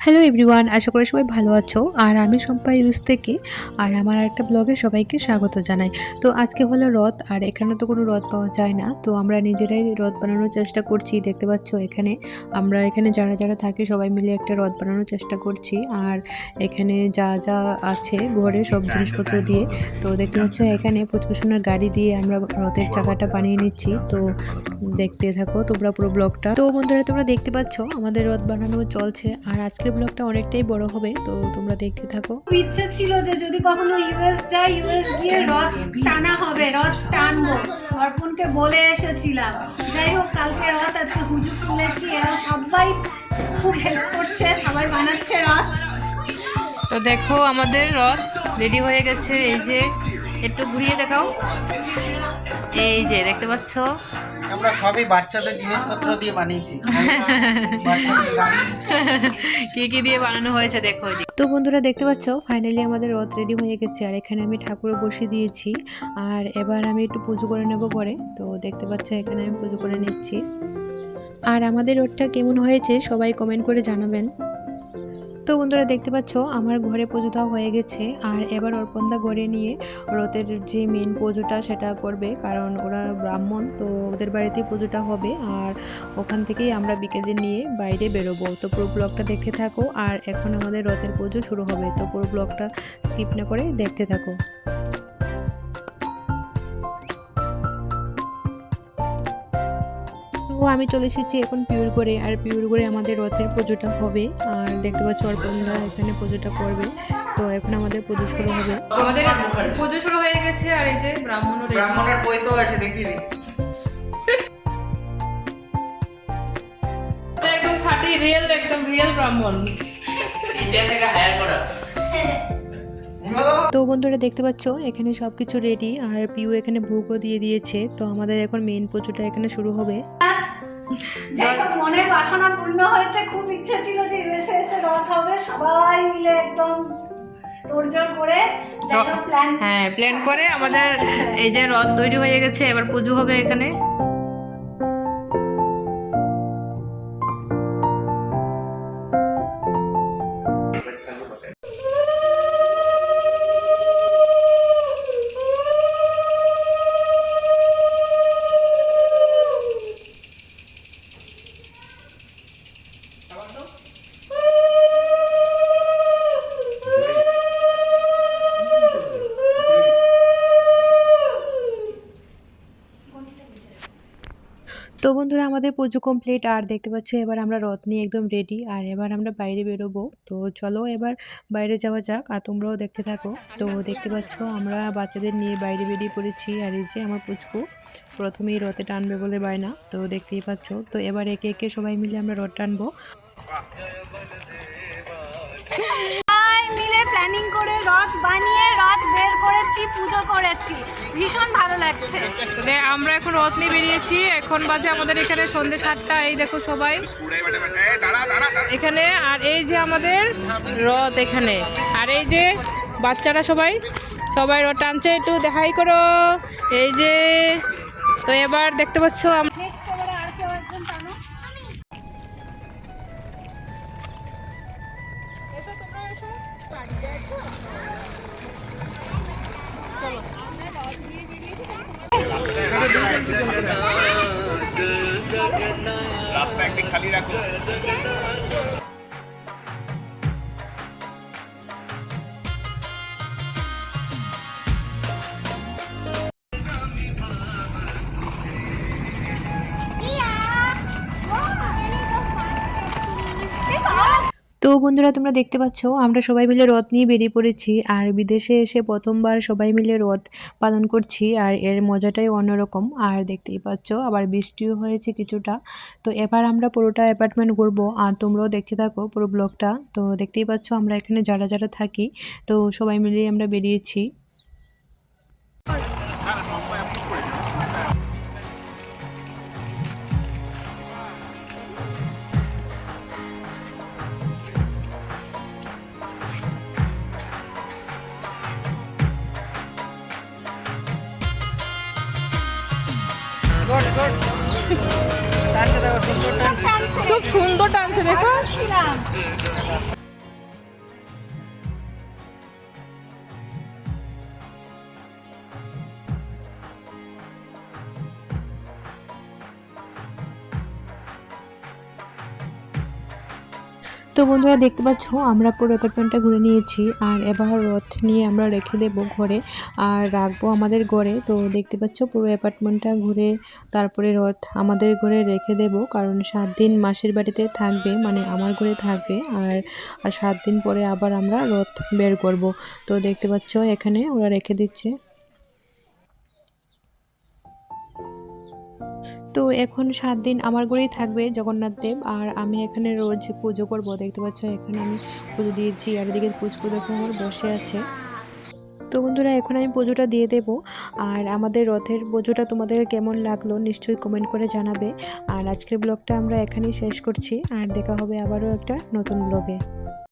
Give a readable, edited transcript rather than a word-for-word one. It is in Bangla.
হ্যালো এভরিওয়ান, আশা করি সবাই ভালো আছো। আর আমি শম্পা ইউজ থেকে আর আমার একটা ব্লগে সবাইকে স্বাগত জানাই। তো আজকে হলো রথ, আর এখানে তো কোনো রথ পাওয়া যায় না, তো আমরা নিজেরাই রথ বানানোর চেষ্টা করছি। দেখতে পাচ্ছ আমরা এখানে যারা যারা থাকি সবাই মিলে একটা রথ বানানোর চেষ্টা করছি। আর এখানে যা যা আছে ঘরে সব জিনিসপত্র দিয়ে, তো দেখতে পাচ্ছ এখানে পুচকুসোনার গাড়ি দিয়ে আমরা রথের চাকাটা বানিয়ে নিচ্ছি। তো দেখতে থাকো তোমরা পুরো ব্লগটা। তো বন্ধুরা, তোমরা দেখতে পাচ্ছ আমাদের রথ বানানো চলছে, আর আজকের ব্লগটা অনেকটাই বড় হবে, তো তোমরা দেখতে থাকো। ইচ্ছে ছিল যে যদি কখনো ইউএস যাই, ইউএস গিয়ে রথ টানা হবে, রথ টানবো, অর্পণকে বলে এসেছিলাম। যাই হোক, কালকে রথ, আজকে হুজু খুলেছি, এরা সবাই খুব হেল্প করছে, সবাই বানাচ্ছে রথ। তো দেখো আমাদের রথ রেডি হয়ে গেছে। এই যে একটু ঘুরিয়ে দেখাও, এই যে দেখতে পাচ্ছ আমরা সবই বাচ্চাদের জিনিসপত্র দিয়ে বানিয়েছি। কি কি দিয়ে বানানো হয়েছে দেখো। তো বন্ধুরা দেখতে পাচ্ছ ফাইনালি আমাদের রথ রেডি হয়ে গেছে, আর এখানে আমি ঠাকুরও বসিয়ে দিয়েছি। আর এবার আমি একটু পুজো করে নেব ঘরে। তো দেখতে পাচ্ছ এখানে আমি পুজো করে নিচ্ছি। আর আমাদের রথটা কেমন হয়েছে সবাই কমেন্ট করে জানাবেন। তো বন্ধুরা দেখতে পাচ্ছ আমার ঘরে পুজো দেওয়া হয়ে গেছে, আর এবার অর্পণদা ঘরে নিয়ে রথের যে মেন পুজোটা সেটা করবে, কারণ ওরা ব্রাহ্মণ, তো ওদের বাড়িতেই পুজোটা হবে। আর ওখান থেকেই আমরা বিকেলে নিয়ে বাইরে বেরোবো। তো পুরো ব্লগটা দেখতে থাকো। আর এখন আমাদের রথের পুজো শুরু হবে, তো পুরো ব্লগটা স্কিপ না করে দেখতে থাকো। তো আমি চলে এসেছি এখন পিওর করে, আর পিওর করে আমাদের রথের পুজোটা হবে। আর দেখতে পাচ্ছ অর্পণদা এখানে পুজোটা করবে। তো এখন আমাদের পুজো শুরু হবে। আমাদের পুজো শুরু হয়ে গেছে, আর এই যে ব্রাহ্মণের বই তো আছে, দেখিয়ে দিই। একদম খাঁটি রিয়েল, একদম রিয়েল ব্রাহ্মণ, ইন্ডিয়া থেকে হায়ার করা। তো বন্ধুরা দেখতে পাচ্ছ এখানে সবকিছু রেডি, আর পিউ এখানে ভোগও দিয়ে দিয়েছে। তো আমাদের এখন মেইন পুজোটা এখানে শুরু হবে। যাই হোক, মনের বাসনা পূর্ণ হয়েছে। খুব ইচ্ছে ছিল যে ইউএসএ এসে রথ হবে, সবাই মিলে একদম তোড়জোড় করে যাই হোক প্ল্যান করে আমাদের এই যে রথ তৈরি হয়ে গেছে, এবার পুজো হবে এখানে। তো বন্ধুরা আমাদের পুজো কমপ্লিট, আর দেখতে পাচ্ছ এবার আমরা রথ নিয়ে একদম রেডি, আর এবার আমরা বাইরে বেরোবো। তো চলো এবার বাইরে যাওয়া যাক, আর তোমরাও দেখতে থাকো। তো দেখতে পাচ্ছ আমরা বাচ্চাদের নিয়ে বাইরে বেরিয়ে পড়েছি, আর এই যে আমার পুচকু প্রথমেই রথে টানবে বলে বায়না, তো দেখতেই পাচ্ছ। তো এবার একে একে সবাই মিলে আমরা রথ টানবো। মিলে প্ল্যানিং করে রথ বানিয়ে রথ বের করেছি, পুজো করেছি, ভীষণ ভালো লাগছে। আমরা এখন রথ নিয়ে বেরিয়েছি, এখন বাজে আমাদের এখানে সন্ধ্যে 7টা। এই দেখো সবাই এখানে, আর এই যে আমাদের রথ এখানে, আর এই যে বাচ্চারা সবাই সবাই রথ টানছে, একটু দেখাই করো। এই যে তো এবার দেখতে পাচ্ছ নেক্সট এবারে আর কেউ একজন টানো। রাস্তা একদিন খালি রাখো। তো বন্ধুরা তোমরা দেখতে পাচ্ছ আমরা সবাই মিলে রথ নিয়ে বেরিয়ে পড়েছি, আর বিদেশে এসে প্রথমবার সবাই মিলে রথ পালন করছি, আর এর মজাটাই অন্যরকম। আর দেখতেই পাচ্ছ আবার বৃষ্টিও হয়েছে কিছুটা। তো এবার আমরা পুরোটা অ্যাপার্টমেন্ট ঘুরবো, আর তোমরাও দেখতে থাকো পুরো ব্লগটা। তো দেখতেই পাচ্ছ আমরা এখানে যারা যারা থাকি, তো সবাই মিলেই আমরা বেরিয়েছি। খুব সুন্দর টানছে দেখো। তো বন্ধুরা দেখতে পাচ্ছ আমরা পুরো অ্যাপার্টমেন্টটা ঘুরে নিয়েছি, আর এবার রথ নিয়ে আমরা রেখে দেব ঘরে আর রাখবো আমাদের ঘরে। তো দেখতে পাচ্ছ পুরো অ্যাপার্টমেন্টটা ঘুরে তারপরে রথ আমাদের ঘরে রেখে দেব, কারণ 7 দিন মাসির বাড়িতে থাকবে, মানে আমার ঘরে থাকবে। আর 7 দিন পরে আবার আমরা রথ বের করব। তো দেখতে পাচ্ছ এখানে ওরা রেখে দিচ্ছে। তো এখন 7 দিন আমার ঘরেই থাকবে জগন্নাথ দেব, আর আমি এখানে রোজ পুজো করব। দেখতে পাচ্ছ এখানে আমি পুজো দিয়েছি, আর এদিকে পুচকু দেখো আমার বসে আছে। তো বন্ধুরা এখন আমি পুজোটা দিয়ে দেব। আর আমাদের রথের পুজোটা তোমাদের কেমন লাগলো নিশ্চয়ই কমেন্ট করে জানাবে। আর আজকের ব্লগটা আমরা এখানেই শেষ করছি, আর দেখা হবে আবারও একটা নতুন ব্লগে।